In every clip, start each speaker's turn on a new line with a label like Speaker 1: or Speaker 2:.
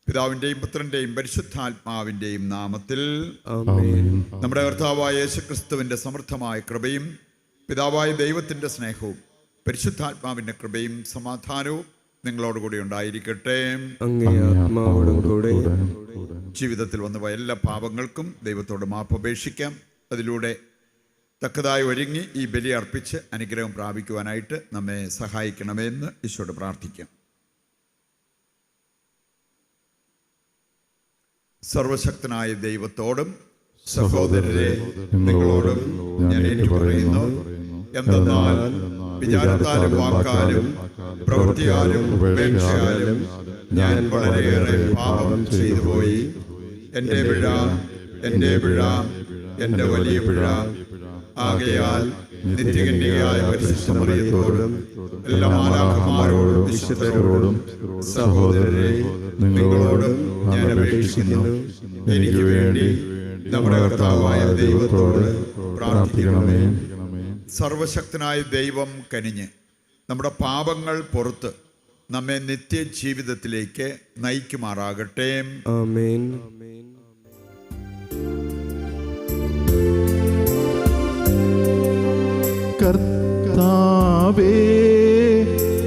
Speaker 1: പിതാവിൻ്റെയും പുത്രൻ്റെയും പരിശുദ്ധാത്മാവിൻ്റെയും നാമത്തിൽ
Speaker 2: ആമേൻ.
Speaker 1: നമ്മുടെ കർത്താവായ യേശുക്രിസ്തുവിൻ്റെ സമൃദ്ധമായ കൃപയും പിതാവായ ദൈവത്തിൻ്റെ സ്നേഹവും പരിശുദ്ധാത്മാവിൻ്റെ കൃപയും സമാധാനവും നിങ്ങളോടുകൂടി ഉണ്ടായിരിക്കട്ടെ.
Speaker 2: അങ്ങേ ആത്മാവോടും കൂടെ.
Speaker 1: ജീവിതത്തിൽ വന്നുപോയ എല്ലാ പാപങ്ങൾക്കും ദൈവത്തോട് മാപ്പപേക്ഷിക്കാം. അതിലൂടെ തക്കതായി ഒരുങ്ങി ഈ ബലി അർപ്പിച്ച് അനുഗ്രഹം പ്രാപിക്കുവാനായിട്ട് നമ്മെ സഹായിക്കണമെന്ന് ഈശോയോട് പ്രാർത്ഥിക്കാം. സർവശക്തനായ ദൈവത്തോടും സഹോദരരെ നിങ്ങളോടും ഞാൻ ഏറ്റുപറയുന്നു. എന്തെന്നാൽ വിചാരത്താലും വാക്കാലും പ്രവൃത്തിയാലും ഉപേക്ഷയാലും ഞാൻ വളരെയേറെ പാപം ചെയ്തു പോയി. എൻ്റെ പിഴ, എൻ്റെ പിഴ, എൻ്റെ വലിയ പിഴ. ആകയാൽ നിത്യകന്യകയായ പരിശുദ്ധ മറിയത്തോടും എല്ലാ മാലാഖമാരോടും വിശുദ്ധരോടും സഹോദരരെ നിങ്ങളോടും ഞാൻ അപേക്ഷിക്കുന്നു, എനിക്ക് വേണ്ടി നമ്മുടെ കർത്താവായ ദൈവത്തോട് പ്രാർത്ഥിക്കണമേ. സർവശക്തനായ ദൈവം കനിഞ്ഞ് നമ്മുടെ പാപങ്ങൾ പുറത്ത് നമ്മെ നിത്യജീവിതത്തിലേക്ക് നയിക്കുമാറാകട്ടെ.
Speaker 2: ആമേൻ.
Speaker 3: കർത്താവേ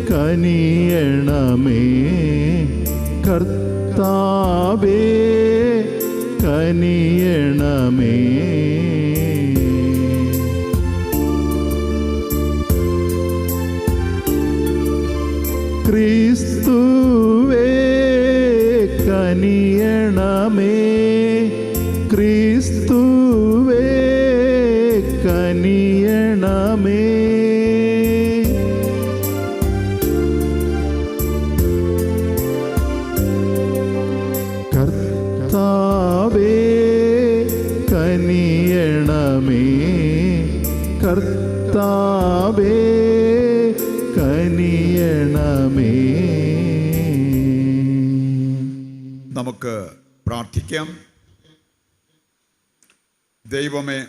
Speaker 3: കനിയണമേ, കർത്താവേ കനിയണമേ. ക്രിസ്തുവേ കനിയണമേ, ക്രിസ്തുവേ കനിയണമേ. കർത്താവേ കനിയണമേ, കർത്താവേ കനിയണമേ.
Speaker 1: നമുക്ക് പ്രാർത്ഥിക്കാം. ദൈവമേ,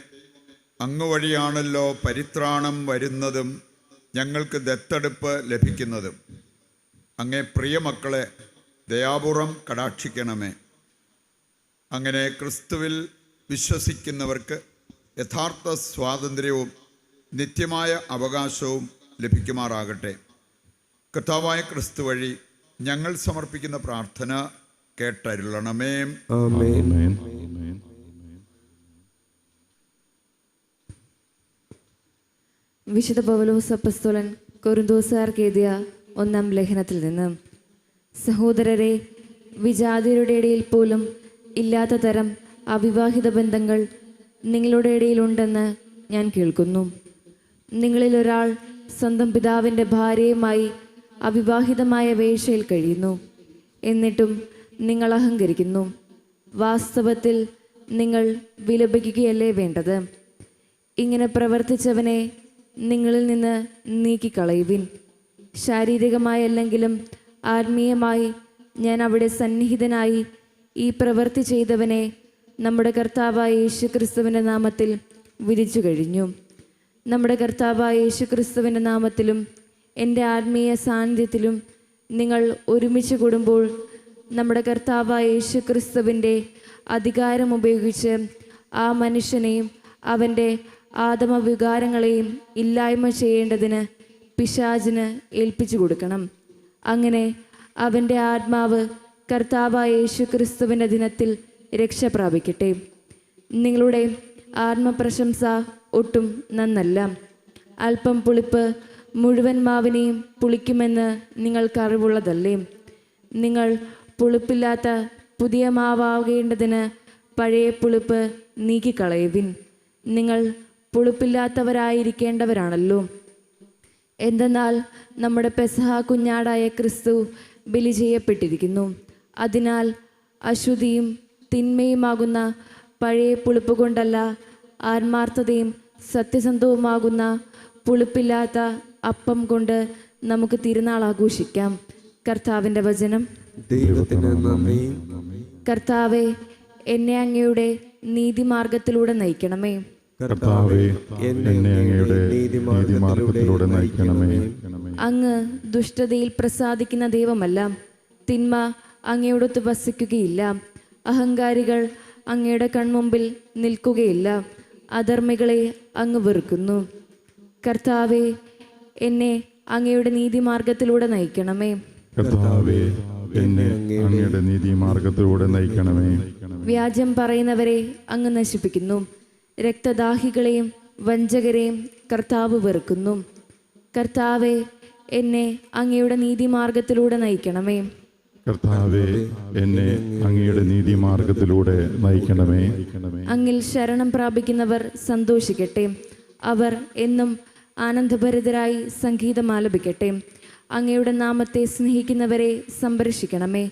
Speaker 1: അങ്ങ് വഴിയാണല്ലോ പരിത്രാണം വരുന്നതും ഞങ്ങൾക്ക് ദത്തെടുപ്പ് ലഭിക്കുന്നതും. അങ്ങേ പ്രിയമക്കളെ ദയാപൂർവം കടാക്ഷിക്കണമേ. അങ്ങനെ ക്രിസ്തുവിൽ വിശ്വസിക്കുന്നവർക്ക് യഥാർത്ഥ സ്വാതന്ത്ര്യവും നിത്യമായ അവകാശവും ലഭിക്കുമാറാകട്ടെ. കർത്താവായ ക്രിസ്തു വഴി ഞങ്ങൾ സമർപ്പിക്കുന്ന പ്രാർത്ഥന കേട്ടരുളണമേ.
Speaker 2: ആമേൻ.
Speaker 4: വിശുദ്ധ പൗലോസ് അപ്പസ്തോലൻ കൊരിന്തോസുകാർക്ക് എഴുതിയ 1-ാം ലേഖനത്തിൽ നിന്ന്: സഹോദരരെ, വിജാതിയരുടെ ഇടയിൽ പോലും ഇല്ലാത്ത തരം അവിവാഹിത ബന്ധങ്ങൾ നിങ്ങളുടെ ഇടയിലുണ്ടെന്ന് ഞാൻ കേൾക്കുന്നു. നിങ്ങളിൽ ഒരാൾ സ്വന്തം പിതാവിൻ്റെ ഭാര്യയുമായി അവിവാഹിതമായ വേശ്യയിൽ കഴിയുന്നു. എന്നിട്ടും നിങ്ങൾ അഹങ്കരിക്കുന്നു. വാസ്തവത്തിൽ നിങ്ങൾ വിലപിക്കുകയല്ലേ വേണ്ടത്? ഇങ്ങനെ പ്രവർത്തിച്ചവനെ നിങ്ങളിൽ നിന്ന് നീക്കിക്കളയുവിൻ. ശാരീരികമായല്ലെങ്കിലും ആത്മീയമായി ഞാൻ അവിടെ സന്നിഹിതനായി ഈ പ്രവൃത്തി ചെയ്തവനെ നമ്മുടെ കർത്താവായ യേശുക്രിസ്തുവിൻ്റെ നാമത്തിൽ വിധിച്ചു കഴിഞ്ഞു. നമ്മുടെ കർത്താവായ യേശുക്രിസ്തുവിൻ്റെ നാമത്തിലും എൻ്റെ ആത്മീയ സാന്നിധ്യത്തിലും നിങ്ങൾ ഒരുമിച്ച് കൂടുമ്പോൾ നമ്മുടെ കർത്താവായ യേശുക്രിസ്തുവിൻ്റെ അധികാരം ഉപയോഗിച്ച് ആ മനുഷ്യനെയും അവൻ്റെ ആദമവികാരങ്ങളെയും ഇല്ലായ്മ ചെയ്യേണ്ടതിന് പിശാചിന് ഏൽപ്പിച്ചു കൊടുക്കണം. അങ്ങനെ അവൻ്റെ ആത്മാവ് കർത്താവായ യേശുക്രിസ്തുവിൻ്റെ ദിനത്തിൽ രക്ഷ പ്രാപിക്കട്ടെ. നിങ്ങളുടെ ആത്മപ്രശംസ ഒട്ടും നന്നല്ല. അല്പം പുളിപ്പ് മുഴുവൻ മാവിനെയും പുളിക്കുമെന്ന് നിങ്ങൾക്കറിവുള്ളതല്ലേ? നിങ്ങൾ പുളിപ്പില്ലാത്ത പുതിയ മാവാകേണ്ടതിന് പഴയ പുളിപ്പ് നീക്കിക്കളയുവിൻ. നിങ്ങൾ പുളിപ്പില്ലാത്തവരായിരിക്കേണ്ടവരാണല്ലോ. എന്തെന്നാൽ നമ്മുടെ പെസഹ കുഞ്ഞാടായ ക്രിസ്തു ബലി ചെയ്യപ്പെട്ടിരിക്കുന്നു. അതിനാൽ അശുദ്ധിയും തിന്മയുമാകുന്ന പഴയ പുളിപ്പ് കൊണ്ടല്ല, ആത്മാർത്ഥതയും സത്യസന്ധവുമാകുന്ന പുളിപ്പില്ലാത്ത അപ്പം കൊണ്ട് നമുക്ക് തിരുനാൾ ആഘോഷിക്കാം. കർത്താവിൻ്റെ വചനം.
Speaker 2: ദൈവത്തിന് നന്ദി.
Speaker 4: കർത്താവെ, എന്നെ അങ്ങയുടെ നീതിമാർഗത്തിലൂടെ നയിക്കണമേ.
Speaker 3: കർത്താവേ, എന്നെ അങ്ങയുടെ നീതിമാർഗ്ഗത്തിലൂടെ നയിക്കണമേ.
Speaker 4: അങ്ങ് ദുഷ്ടതയിൽ പ്രസാദിക്കുന്ന ദൈവമല്ല, തിന്മ അങ്ങയോടൊത്ത് വസിക്കുകയില്ല. അഹങ്കാരികൾ അങ്ങയുടെ കൺമുമ്പിൽ നിൽക്കുകയില്ല. അധർമ്മികളെ അങ്ങ് വെറുക്കുന്നു. കർത്താവെ, എന്നെ അങ്ങയുടെ നീതിമാർഗത്തിലൂടെ നയിക്കണമേ.
Speaker 3: കർത്താവേ, എന്നെ അങ്ങയുടെ നീതിമാർഗത്തിലൂടെ നയിക്കണമേ.
Speaker 4: വ്യാജം പറയുന്നവരെ അങ്ങ് നശിപ്പിക്കുന്നു. രക്തദാഹികളെയും വഞ്ചകരെയും കർത്താവ് വെറുക്കുന്നു. കർത്താവെ, എന്നെ അങ്ങയുടെ നീതിമാർഗത്തിലൂടെ നയിക്കണമേ.
Speaker 3: കർത്താവേ, എന്നെ അങ്ങയുടെ നീതിമാർഗത്തിലൂടെ നയിക്കണമേ.
Speaker 4: അങ്ങിൽ ശരണം പ്രാപിക്കുന്നവർ സന്തോഷിക്കട്ടെ. അവർ എന്നും ആനന്ദഭരിതരായി സംഗീതം ആലപിക്കട്ടെ. അങ്ങയുടെ നാമത്തെ സ്നേഹിക്കുന്നവരെ സംരക്ഷിക്കണമേ.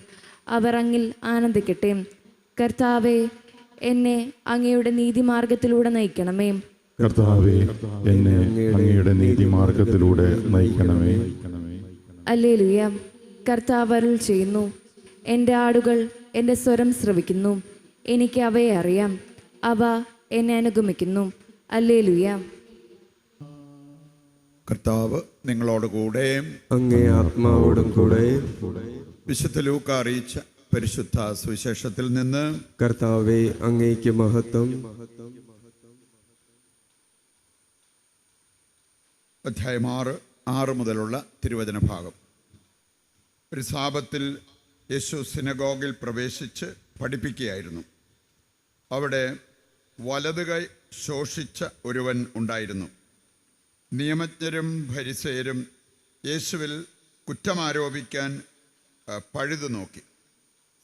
Speaker 4: അവർ അങ്ങിൽ ആനന്ദിക്കട്ടെ. കർത്താവെ, എന്നെ അങ്ങയുടെ നീതിമാർഗത്തിലൂടെ നയിക്കണമേ.
Speaker 3: കർത്താവേ, എന്നെ അങ്ങയുടെ നീതിമാർഗത്തിലൂടെ നയിക്കണമേ.
Speaker 4: ഹല്ലേലൂയ. കർത്താവ് അരുൾ ചെയ്യുന്നു, എൻ്റെ ആടുകൾ എൻ്റെ സ്വരം ശ്രവിക്കുന്നു. എനിക്ക് അവയെ അറിയാം. അവ എന്നെ അനുഗമിക്കുന്നു. ഹല്ലേലൂയ.
Speaker 1: കർത്താവ് നിങ്ങളോട് കൂടെ.
Speaker 2: അങ്ങേ ആത്മാവോടും കൂടെ.
Speaker 1: വിശുദ്ധ ലൂക്ക അറിയിച്ച പരിശുദ്ധ സുവിശേഷത്തിൽ നിന്ന്.
Speaker 2: കർത്താവെ, അങ്ങേക്ക് മഹത്വം.
Speaker 1: അധ്യായം 6 മുതലുള്ള തിരുവചന ഭാഗം. ഒരു സാബത്തിൽ യേശു സിനഗോഗിൽ പ്രവേശിച്ച് പഠിപ്പിക്കുകയായിരുന്നു. അവിടെ വലതുകൈ ശോഷിച്ച ഒരുവൻ ഉണ്ടായിരുന്നു. നിയമജ്ഞരും ഫരിസേയരും യേശുവിൽ കുറ്റമാരോപിക്കാൻ പഴുതു നോക്കി.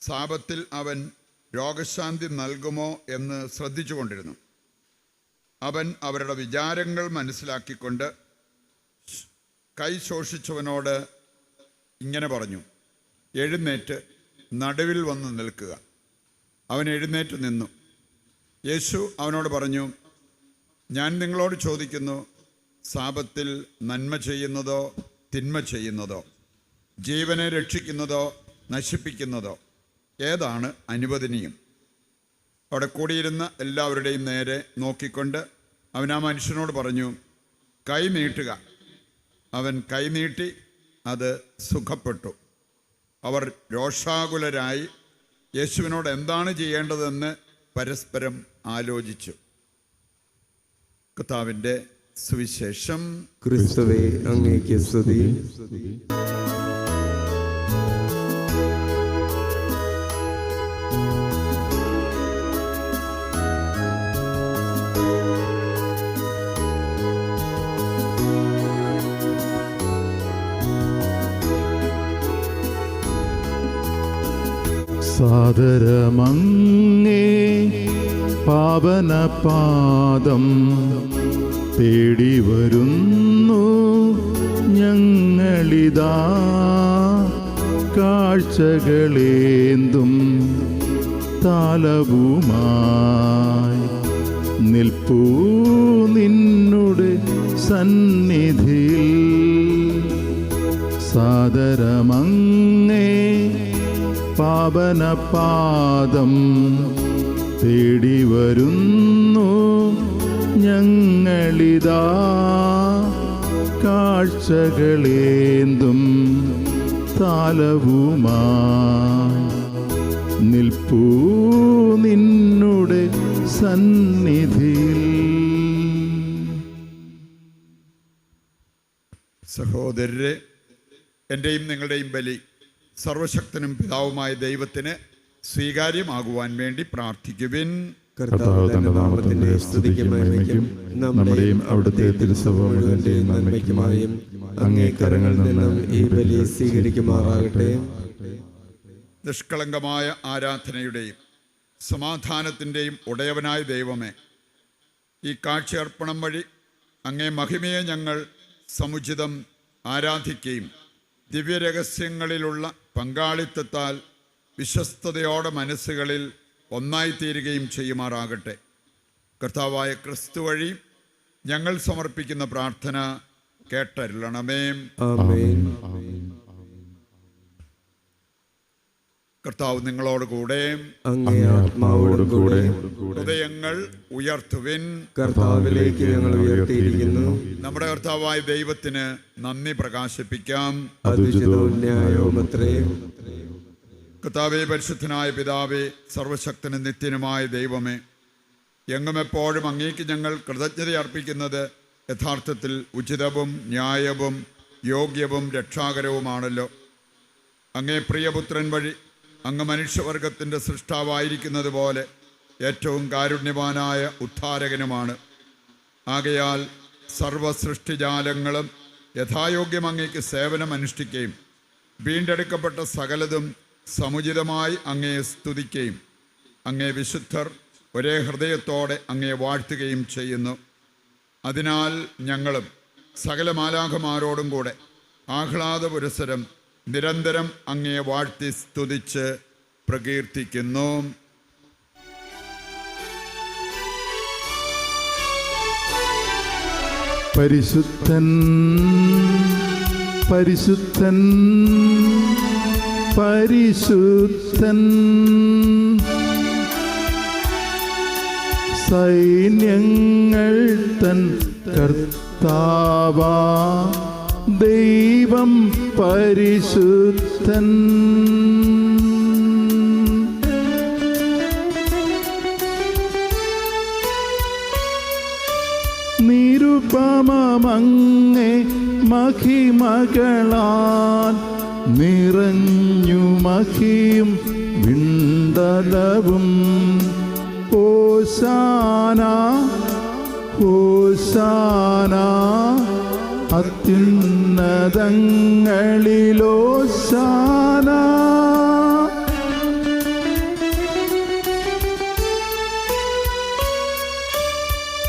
Speaker 1: സാബത്തിൽ അവൻ രോഗശാന്തി നൽകുമോ എന്ന് ശ്രദ്ധിച്ചുകൊണ്ടിരുന്നു. അവൻ അവരുടെ വിചാരങ്ങൾ മനസ്സിലാക്കിക്കൊണ്ട് കൈ ശോഷിച്ചവനോട് ഇങ്ങനെ പറഞ്ഞു, എഴുന്നേറ്റ് നടുവിൽ വന്ന് നിൽക്കുക. അവൻ എഴുന്നേറ്റ് നിന്നു. യേശു അവനോട് പറഞ്ഞു, ഞാൻ നിങ്ങളോട് ചോദിക്കുന്നു, സാബത്തിൽ നന്മ ചെയ്യുന്നതോ തിന്മ ചെയ്യുന്നതോ, ജീവനെ രക്ഷിക്കുന്നതോ നശിപ്പിക്കുന്നതോ ഏതാണ് അനുവദനീയം? അവിടെ കൂടിയിരുന്ന എല്ലാവരുടെയും നേരെ നോക്കിക്കൊണ്ട് അവൻ ആ മനുഷ്യനോട് പറഞ്ഞു, കൈ നീട്ടുക. അവൻ കൈ നീട്ടി, അത് സുഖപ്പെട്ടു. അവർ രോഷാകുലരായി യേശുവിനോട് എന്താണ് ചെയ്യേണ്ടതെന്ന് പരസ്പരം ആലോചിച്ചു. കർത്താവിൻ്റെ സുവിശേഷം.
Speaker 2: ക്രിസ്തുവേ, അങ്ങേക്ക് സ്തുതി.
Speaker 3: സാദരമങ്ങേ പാവനപാദം തേടി വരുന്നു ഞങ്ങളിതാ. കാഴ്ചകളേന്തും താലവുമായി നിൽപ്പൂ നിന്നുടെ സന്നിധിയിൽ. സാദരമങ്ങേ പാവനപാദം തേടി വരുന്നു ഞങ്ങളിതാ. കാഴ്ചകളേന്തും താലവുമായി നിൽപ്പൂ നിന്നുടെ സന്നിധിയിൽ.
Speaker 1: സഹോദരരെ, എൻ്റെയും നിങ്ങളുടെയും ബലി സർവശക്തനും പിതാവുമായ ദൈവത്തിന് സ്വീകാര്യമാകുവാൻ വേണ്ടി പ്രാർത്ഥിക്കുവിൻ.
Speaker 2: കർത്താവ് തന്റെ നാമത്തിന്റെ സ്തുതിക്കും മഹിമയ്ക്കും നമ്മുടെയും അവിടുത്തെ തിരുസഭ മുഴുവന്റെയും നന്മയ്ക്കുമായും അങ്ങേ കരങ്ങളിൽ നിന്ന് ഈ ബലി സ്വീകരിക്കുമാറാകട്ടെ.
Speaker 1: നിഷ്കളങ്കമായ ആരാധനയുടെയും സമാധാനത്തിൻ്റെയും ഉടയവനായ ദൈവമേ, ഈ കാഴ്ചയർപ്പണം വഴി അങ്ങേ മഹിമയെ ഞങ്ങൾ സമുചിതം ആരാധിക്കുകയും ദിവ്യരഹസ്യങ്ങളിലുള്ള പങ്കാളിത്തത്താൽ വിശ്വസ്തയോടെ മനസ്സുകളിൽ ഒന്നായിത്തീരുകയും ചെയ്യുമാറാകട്ടെ. കർത്താവായ ക്രിസ്തു വഴി ഞങ്ങൾ സമർപ്പിക്കുന്ന പ്രാർത്ഥന കേട്ടരുളണമേ.
Speaker 2: ആമേൻ.
Speaker 1: കർത്താവ് നിങ്ങളോട് കൂടെ.
Speaker 2: അങ്ങേ ആത്മാവോടും കൂടെ.
Speaker 1: ഹൃദയങ്ങൾ ഉയർത്തുവിൻ.
Speaker 2: കർത്താവിലേക്ക് ഞങ്ങൾ ഉയർത്തിയിരിക്കുന്നു.
Speaker 1: നമ്മുടെ കർത്താവായ ദൈവത്തിന് നന്ദി പ്രകാശിപ്പിക്കാം.
Speaker 2: അതുചിതവും ന്യായവുമത്രേ.
Speaker 1: കർത്താവേ, പരിശുദ്ധനായ പിതാവേ, സർവശക്തനും നിത്യനുമായ ദൈവമേ, എങ്ങും എപ്പോഴും അങ്ങേക്ക് ഞങ്ങൾ കൃതജ്ഞത അർപ്പിക്കുന്നത് യഥാർത്ഥത്തിൽ ഉചിതവും ന്യായവും യോഗ്യവും രക്ഷാകരവുമാണല്ലോ. അങ്ങേ പ്രിയപുത്രൻ വഴി അങ്ങ് മനുഷ്യവർഗത്തിൻ്റെ സൃഷ്ടാവായിരിക്കുന്നത് പോലെ ഏറ്റവും കാരുണ്യവാനായ ഉദ്ധാരകനുമാണ്. ആകയാൽ സർവസൃഷ്ടിജാലങ്ങളും യഥായോഗ്യം അങ്ങേക്ക് സേവനം അനുഷ്ഠിക്കുകയും വീണ്ടെടുക്കപ്പെട്ട സകലതും സമുചിതമായി അങ്ങയെ സ്തുതിക്കുകയും അങ്ങേ വിശുദ്ധർ ഒരേ ഹൃദയത്തോടെ അങ്ങയെ വാഴ്ത്തുകയും ചെയ്യുന്നു. അതിനാൽ ഞങ്ങളും സകല മാലാഖമാരോടും കൂടെ ആഹ്ലാദപുരസരം നിരന്തരം അങ്ങയെ വാഴ്ത്തി സ്തുതിച്ച് പ്രകീർത്തിക്കുന്നു.
Speaker 3: പരിശുദ്ധൻ പരിശുദ്ധൻ പരിശുദ്ധൻ, സൈന്യങ്ങൾ തൻ കർത്താവാ ദൈവം പരിശുദ്ധൻ. നിരുപമങ്ങേ മഹിമകളാൽ നിറഞ്ഞു മഹിയും വിണ്ടലവും. ഹോശാന ഹോശാന അത്യുന്നതങ്ങളിലോശാന.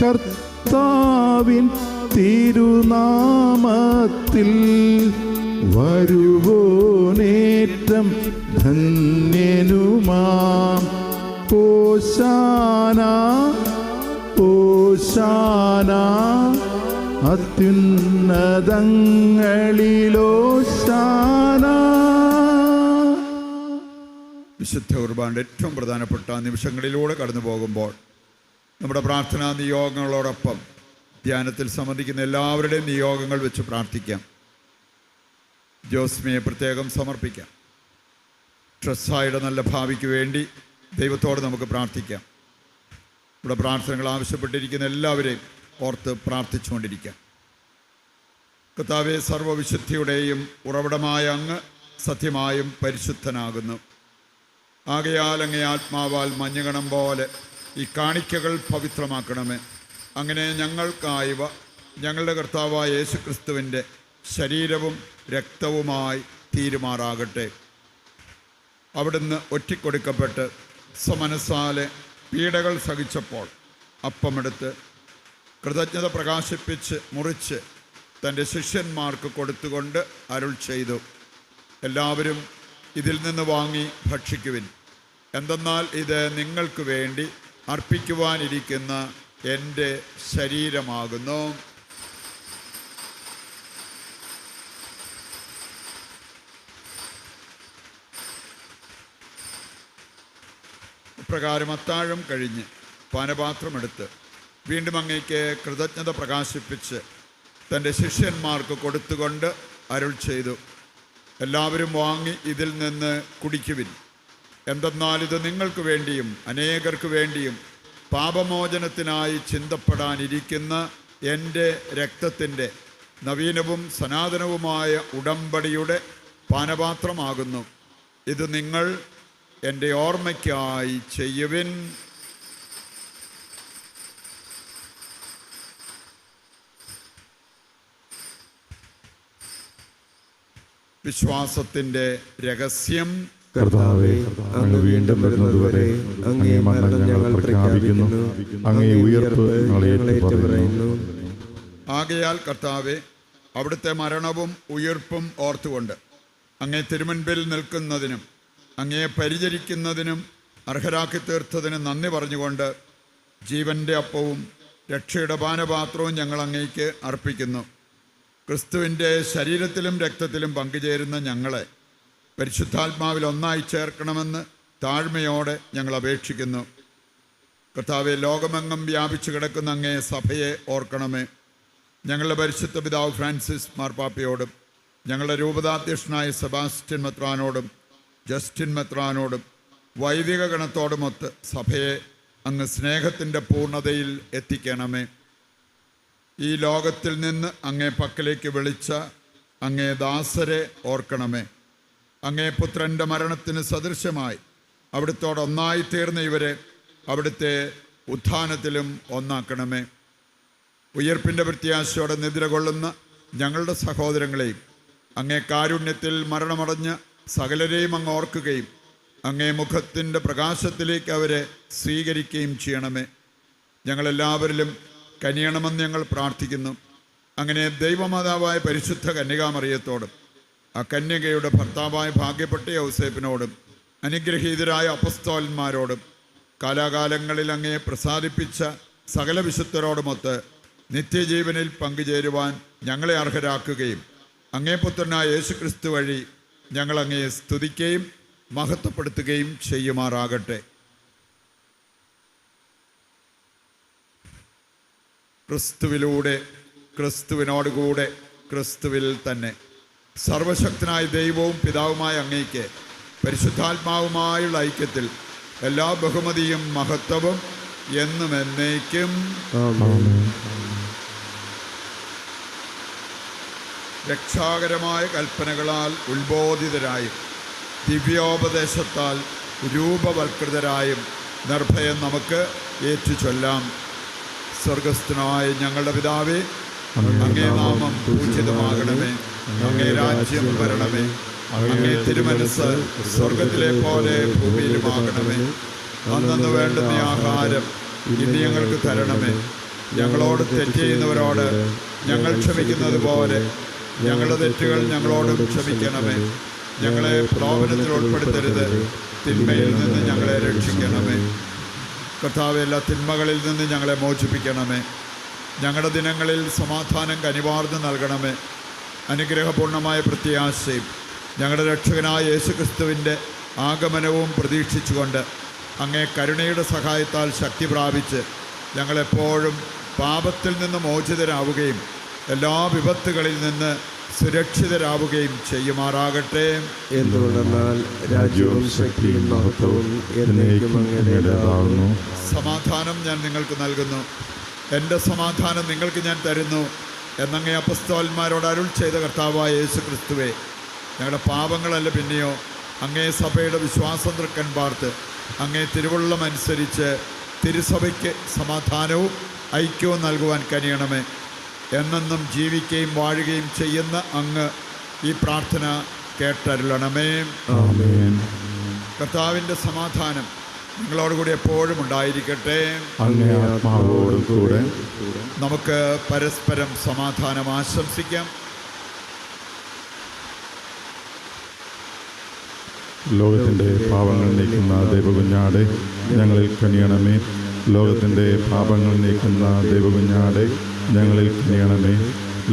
Speaker 3: കർത്താവിൻ തിരുനാമത്തിൽ വരുവോനേറ്റം ധന്യനുമാം. ഹോശാന ഹോശാന അത്യുന്നതങ്ങളിലോശാന.
Speaker 1: വിശുദ്ധ കുർബാനയുടെ ഏറ്റവും പ്രധാനപ്പെട്ട നിമിഷങ്ങളിലൂടെ കടന്നു പോകുമ്പോൾ നമ്മുടെ പ്രാർത്ഥനാ നിയോഗങ്ങളോടൊപ്പം ധ്യാനത്തിൽ സംബന്ധിക്കുന്ന എല്ലാവരുടെയും നിയോഗങ്ങൾ വെച്ച് പ്രാർത്ഥിക്കാം. ജോസ്മിയെ പ്രത്യേകം സമർപ്പിക്കാം. ട്രസ്സായുടെ നല്ല ഭാവിക്ക് വേണ്ടി ദൈവത്തോട് നമുക്ക് പ്രാർത്ഥിക്കാം. ഇവിടെ പ്രാർത്ഥനകൾ ആവശ്യപ്പെട്ടിരിക്കുന്ന എല്ലാവരെയും ഓർത്ത് പ്രാർത്ഥിച്ചുകൊണ്ടിരിക്കാം. കർത്താവേ, സർവ്വവിശുദ്ധിയുടെയും ഉറവിടമായ അങ്ങ് സത്യമായും പരിശുദ്ധനാകുന്നു. ആകയാൽ അങ്ങേ ആത്മാവാൽ മഞ്ഞുകണം പോലെ ഈ കാണിക്കകൾ പവിത്രമാക്കണമേ. അങ്ങനെ ഞങ്ങൾക്കായവ ഞങ്ങളുടെ കർത്താവായ യേശുക്രിസ്തുവിൻ്റെ ശരീരവും രക്തവുമായി തീരുമാറാകട്ടെ. അവിടുന്ന് ഒറ്റിക്കൊടുക്കപ്പെട്ട് സമനസാലെ പീഡകൾ സഹിച്ചപ്പോൾ അപ്പമെടുത്ത് കൃതജ്ഞത പ്രകാശിപ്പിച്ച് മുറിച്ച് തൻ്റെ ശിഷ്യന്മാർക്ക് കൊടുത്തുകൊണ്ട് അരുൾ ചെയ്തു, എല്ലാവരും ഇതിൽ നിന്ന് വാങ്ങി ഭക്ഷിക്കുവിൻ. എന്തെന്നാൽ ഇത് നിങ്ങൾക്ക് വേണ്ടി അർപ്പിക്കുവാനിരിക്കുന്ന എൻ്റെ ശരീരമാകുന്നു. പ്രകാരം അത്താഴം കഴിഞ്ഞ് പാനപാത്രമെടുത്ത് വീണ്ടും അങ്ങേക്ക് കൃതജ്ഞത പ്രകാശിപ്പിച്ച് തൻ്റെ ശിഷ്യന്മാർക്ക് കൊടുത്തുകൊണ്ട് അരുൾ ചെയ്തു, എല്ലാവരും വാങ്ങി ഇതിൽ നിന്ന് കുടിക്കുവിൻ. എന്തെന്നാൽ ഇത് നിങ്ങൾക്ക് വേണ്ടിയും അനേകർക്ക് വേണ്ടിയും പാപമോചനത്തിനായി ചിന്തപ്പെടാനിരിക്കുന്ന എൻ്റെ രക്തത്തിൻ്റെ നവീനവും സനാതനവുമായ ഉടമ്പടിയുടെ പാനപാത്രമാകുന്നു. ഇത് നിങ്ങൾ എൻ്റെ ഓർമ്മയ്ക്കായി ചെയ്യുവിൻ. വിശ്വാസത്തിൻ്റെ രഹസ്യം.
Speaker 2: കർത്താവേ, അങ്ങ് വീണ്ടും വരുന്നതുവരെ അങ്ങേ മരണം ഞങ്ങൾ പ്രഖ്യാപിക്കുന്നു, അങ്ങേ ഉയർപ്പ് ഞങ്ങൾ ഏറ്റുപറയുന്നു.
Speaker 1: ആകയാൽ കർത്താവേ, അവിടുത്തെ മരണവും ഉയർപ്പും ഓർത്തുകൊണ്ട് അങ്ങേ തിരുമുൻപിൽ നിൽക്കുന്നതിനും അങ്ങയെ പരിചരിക്കുന്നതിനും അർഹരാക്കി തീർത്തതിന് നന്ദി പറഞ്ഞുകൊണ്ട് ജീവൻ്റെ അപ്പവും രക്ഷയുടെ പാനപാത്രവും ഞങ്ങൾ അങ്ങേക്ക് അർപ്പിക്കുന്നു. ക്രിസ്തുവിൻ്റെ ശരീരത്തിലും രക്തത്തിലും പങ്കുചേരുന്ന ഞങ്ങളെ പരിശുദ്ധാത്മാവിൽ ഒന്നായി ചേർക്കണമെന്ന് താഴ്മയോടെ ഞങ്ങൾ അപേക്ഷിക്കുന്നു. കർത്താവെ, ലോകമെങ്ങും വ്യാപിച്ചു കിടക്കുന്ന അങ്ങേ സഭയെ ഓർക്കണമേ. ഞങ്ങളുടെ പരിശുദ്ധ പിതാവ് ഫ്രാൻസിസ് മാർപ്പാപ്പയോടും ഞങ്ങളുടെ രൂപതാധ്യക്ഷനായ സെബാസ്റ്റ്യൻ മെത്രാനോടും ജസ്റ്റിൻ മെത്രാനോടും വൈദിക ഗണത്തോടുമൊത്ത് സഭയെ അങ്ങ് സ്നേഹത്തിൻ്റെ പൂർണ്ണതയിൽ എത്തിക്കണമേ. ഈ ലോകത്തിൽ നിന്ന് അങ്ങേ പക്കലേക്ക് വിളിച്ച അങ്ങേ ദാസരെ ഓർക്കണമേ. അങ്ങേ പുത്രൻ്റെ മരണത്തിന് സദൃശമായി അവിടുത്തോടൊന്നായി തീർന്ന ഇവരെ അവിടുത്തെ ഉത്ഥാനത്തിലും ഒന്നാക്കണമേ. ഉയർപ്പിൻ്റെ പ്രത്യാശയോടെ നിദ്ര കൊള്ളുന്ന ഞങ്ങളുടെ സഹോദരങ്ങളെയും അങ്ങേ കാരുണ്യത്തിൽ മരണമടഞ്ഞ സകലരെയും അങ്ങ് ഓർക്കുകയും അങ്ങേ മുഖത്തിൻ്റെ പ്രകാശത്തിലേക്ക് അവരെ സ്വീകരിക്കുകയും ചെയ്യണമേ. ഞങ്ങളെല്ലാവരിലും കനിയണമെന്ന് ഞങ്ങൾ പ്രാർത്ഥിക്കുന്നു. അങ്ങനെ ദൈവമാതാവായ പരിശുദ്ധ കന്യകാമറിയത്തോടും ആ കന്യകയുടെ ഭർത്താവായ ഭാഗ്യപ്പെട്ട യൗസേപ്പിനോടും അനുഗ്രഹീതരായ അപ്പസ്തോലന്മാരോടും കാലാകാലങ്ങളിൽ അങ്ങേ പ്രസാദിപ്പിച്ച സകല വിശുദ്ധരോടുമൊത്ത് നിത്യജീവനിൽ പങ്കുചേരുവാൻ ഞങ്ങളെ അർഹരാക്കുകയും അങ്ങേ പുത്രനായ യേശുക്രിസ്തു വഴി ഞങ്ങൾ അങ്ങയെ സ്തുതിക്കുകയും മഹത്വപ്പെടുത്തുകയും ചെയ്യുമാറാകട്ടെ. ക്രിസ്തുവിലൂടെ, ക്രിസ്തുവിനോടുകൂടെ, ക്രിസ്തുവിൽ തന്നെ സർവശക്തനായ ദൈവവും പിതാവുമായ അങ്ങേക്ക് പരിശുദ്ധാത്മാവുമായുള്ള ഐക്യത്തിൽ എല്ലാ ബഹുമതിയും മഹത്വവും എന്നും എന്നേക്കും. രക്ഷാകരമായ കൽപ്പനകളാൽ ഉത്ബോധിതരായും ദിവ്യോപദേശത്താൽ രൂപവൽകൃതരായും നിർഭയം നമുക്ക് ഏറ്റുചൊല്ലാം. സ്വർഗസ്ഥനായ ഞങ്ങളുടെ പിതാവേ, അങ്ങേ നാമം പൂജിതമാകണമേ. അങ്ങേ രാജ്യം വരണമേ. അങ്ങേ തിരുമനസ്സ് സ്വർഗത്തിലെ പോലെ ഭൂമിയിലുമാകണമേ. അന്നു വേണ്ടുന്ന ആഹാരം ഇന്ന് ഞങ്ങൾക്ക് തരണമേ. ഞങ്ങളോട് തെറ്റ് ചെയ്യുന്നവരോട് ഞങ്ങൾ ക്ഷമിക്കുന്നത് പോലെ ഞങ്ങളുടെ തെറ്റുകൾ ഞങ്ങളോടും ക്ഷമിക്കണമേ. ഞങ്ങളെ പ്രലോഭനത്തിൽ ഉൾപ്പെടുത്തരുത്, തിന്മയിൽ നിന്ന് ഞങ്ങളെ രക്ഷിക്കണമേ. കർത്താവേ, എല്ലാ തിന്മകളിൽ നിന്ന് ഞങ്ങളെ മോചിപ്പിക്കണമേ. ഞങ്ങളുടെ ദിനങ്ങളിൽ സമാധാനം കനിവാർന്ന് നൽകണമേ. അനുഗ്രഹപൂർണമായ പ്രത്യാശയും ഞങ്ങളുടെ രക്ഷകനായ യേശുക്രിസ്തുവിൻ്റെ ആഗമനവും പ്രതീക്ഷിച്ചുകൊണ്ട് അങ്ങേ കരുണയുടെ സഹായത്താൽ ശക്തി പ്രാപിച്ച് ഞങ്ങളെപ്പോഴും പാപത്തിൽ നിന്ന് മോചിതരാവുകയും എല്ലാ വിപത്തുകളിൽ നിന്ന് സുരക്ഷിതരാവുകയും ചെയ്യുമാറാകട്ടെ.
Speaker 2: എന്തുകൊണ്ടെന്നാൽ രാജ്യവും ശക്തിയും മഹത്വവും എന്നേക്കും അങ്ങയുടേതാകുന്നു.
Speaker 1: സമാധാനം ഞാൻ നിങ്ങൾക്ക് നൽകുന്നു, എൻ്റെ സമാധാനം നിങ്ങൾക്ക് ഞാൻ തരുന്നു എന്നങ്ങേ അപ്പസ്തോലന്മാരോട് അരുൾ ചെയ്ത കർത്താവായ യേശു ക്രിസ്തുവേ, ഞങ്ങളുടെ പാപങ്ങളല്ല പിന്നെയോ അങ്ങേ സഭയുടെ വിശ്വാസം തൃക്കൻ പാർത്ത് അങ്ങേ തിരുവുള്ളം അനുസരിച്ച് തിരുസഭയ്ക്ക് സമാധാനവും ഐക്യവും നൽകുവാൻ കനിയണമേ. എന്നെന്നും ജീവിക്കുകയും വാഴുകയും ചെയ്യുന്ന അങ്ങ് ഈ പ്രാർത്ഥന കേട്ടരുളണമേ.
Speaker 2: ആമേൻ.
Speaker 1: കർത്താവിൻ്റെ സമാധാനം നിങ്ങളോടുകൂടി എപ്പോഴും ഉണ്ടായിരിക്കട്ടെ.
Speaker 2: അങ്ങേ ആത്മാവോടും കൂടെ.
Speaker 1: നമുക്ക് പരസ്പരം സമാധാനം ആശംസിക്കാം.
Speaker 2: ലോകത്തിൻ്റെ പാപങ്ങൾ നീക്കുന്ന ദൈവകുഞ്ഞാടെ ഞങ്ങളിൽ കനിയണമേ. ലോകത്തിൻ്റെ പാപങ്ങൾ നീക്കുന്ന ദൈവകുഞ്ഞാടെ ഞങ്ങളിൽ കനിയണമേ.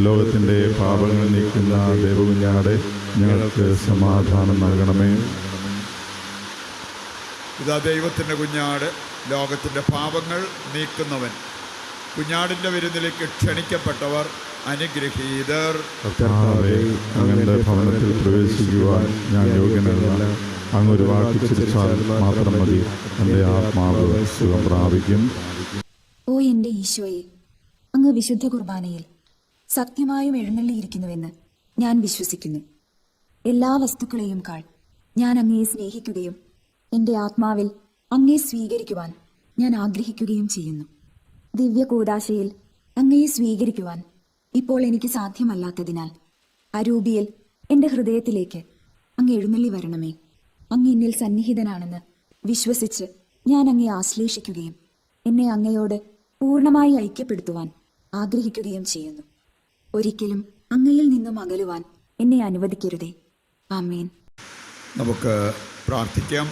Speaker 2: ലോകത്തിൻ്റെ പാപങ്ങൾ നീക്കുന്ന ദൈവകുഞ്ഞാടെ ഞങ്ങൾക്ക് സമാധാനം നൽകണമേ.
Speaker 1: ഇതാ ദൈവത്തിൻ്റെ കുഞ്ഞാട്, ലോകത്തിൻ്റെ പാപങ്ങൾ നീക്കുന്നവൻ. കുഞ്ഞാടിൻ്റെ വിരുന്നിലേക്ക് ക്ഷണിക്കപ്പെട്ടവർ അനുഗ്രഹീതർ.
Speaker 2: കർത്താവേ, അങ്ങയുടെ ഭവനത്തിൽ പ്രവേശിക്കുവാൻ ഞാൻ യോഗ്യനല്ല. അങ്ങൊരു വാക്ക് ചിരിച്ചാൽ മാത്രം മതി, എൻ്റെ ആത്മാവ് സുഖം പ്രാപിക്കും.
Speaker 5: ഓ എൻ്റെ ഈശോയെ, അങ്ങ് വിശുദ്ധ കുർബാനയിൽ സത്യമായും എഴുന്നള്ളിയിരിക്കുന്നുവെന്ന് ഞാൻ വിശ്വസിക്കുന്നു. എല്ലാ വസ്തുക്കളെയും കാൾ ഞാൻ അങ്ങയെ സ്നേഹിക്കുകയും എൻ്റെ ആത്മാവിൽ അങ്ങയെ സ്വീകരിക്കുവാൻ ഞാൻ ആഗ്രഹിക്കുകയും ചെയ്യുന്നു. ദിവ്യ കൂദാശയിൽ അങ്ങയെ സ്വീകരിക്കുവാൻ ഇപ്പോൾ എനിക്ക് സാധ്യമല്ലാത്തതിനാൽ അരൂപിയിൽ എൻ്റെ ഹൃദയത്തിലേക്ക് അങ്ങ് എഴുന്നള്ളി വരണമേ. അങ്ങ് എന്നിൽ സന്നിഹിതനാണെന്ന് വിശ്വസിച്ച് ഞാൻ അങ്ങയെ ആശ്ലേഷിക്കുകയും എന്നെ അങ്ങയോട് പൂർണ്ണമായി ഐക്യപ്പെടുത്തുവാൻ ആഗ്രഹിക്കുകയും ചെയ്യുന്നു. ഒരിക്കലും അങ്ങയിൽ നിന്നും അകലുവാൻ എന്നെ അനുവദിക്കരുതേ. ആമേൻ.
Speaker 1: നമുക്ക് പ്രാർത്ഥിക്കാം.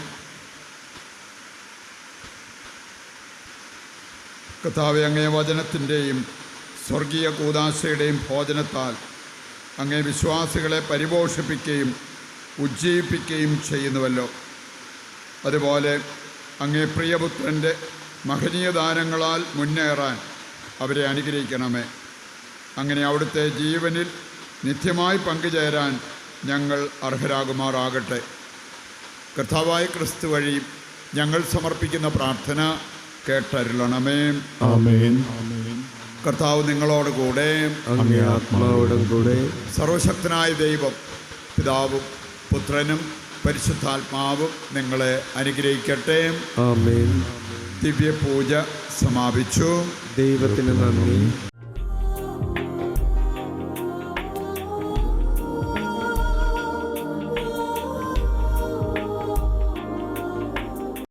Speaker 1: കർത്താവേ, അങ്ങേ വചനത്തിൻ്റെയും സ്വർഗീയ കൂദാശയുടെയും ഭോജനത്താൽ അങ്ങേ വിശ്വാസികളെ പരിപോഷിപ്പിക്കുകയും ഉജ്ജീവിപ്പിക്കുകയും ചെയ്യുന്നുവല്ലോ. അതുപോലെ അങ്ങേ പ്രിയപുത്രൻ്റെ മഹനീയ ദാനങ്ങളാൽ മുന്നേറാൻ അവരെ അനുഗ്രഹിക്കണമേ. അങ്ങനെ അവിടുത്തെ ജീവനിൽ നിത്യമായി പങ്കുചേരാൻ ഞങ്ങൾ അർഹരാകുമാറാകട്ടെ. കർത്താവായ ക്രിസ്തു വഴി ഞങ്ങൾ സമർപ്പിക്കുന്ന പ്രാർത്ഥന കേട്ടരുളണമേ.
Speaker 2: ആമേൻ.
Speaker 1: കർത്താവ് നിങ്ങളോടുകൂടെ,
Speaker 2: അങ്ങേ ആത്മാവോടും കൂടെ.
Speaker 1: സർവശക്തനായ ദൈവം പിതാവും പുത്രനും പരിശുദ്ധാത്മാവും നിങ്ങളെ അനുഗ്രഹിക്കട്ടെ.
Speaker 2: ആമേൻ.
Speaker 1: ദിവ്യപൂജ സമാപിച്ചു.
Speaker 2: ദൈവത്തിന് നന്ദി.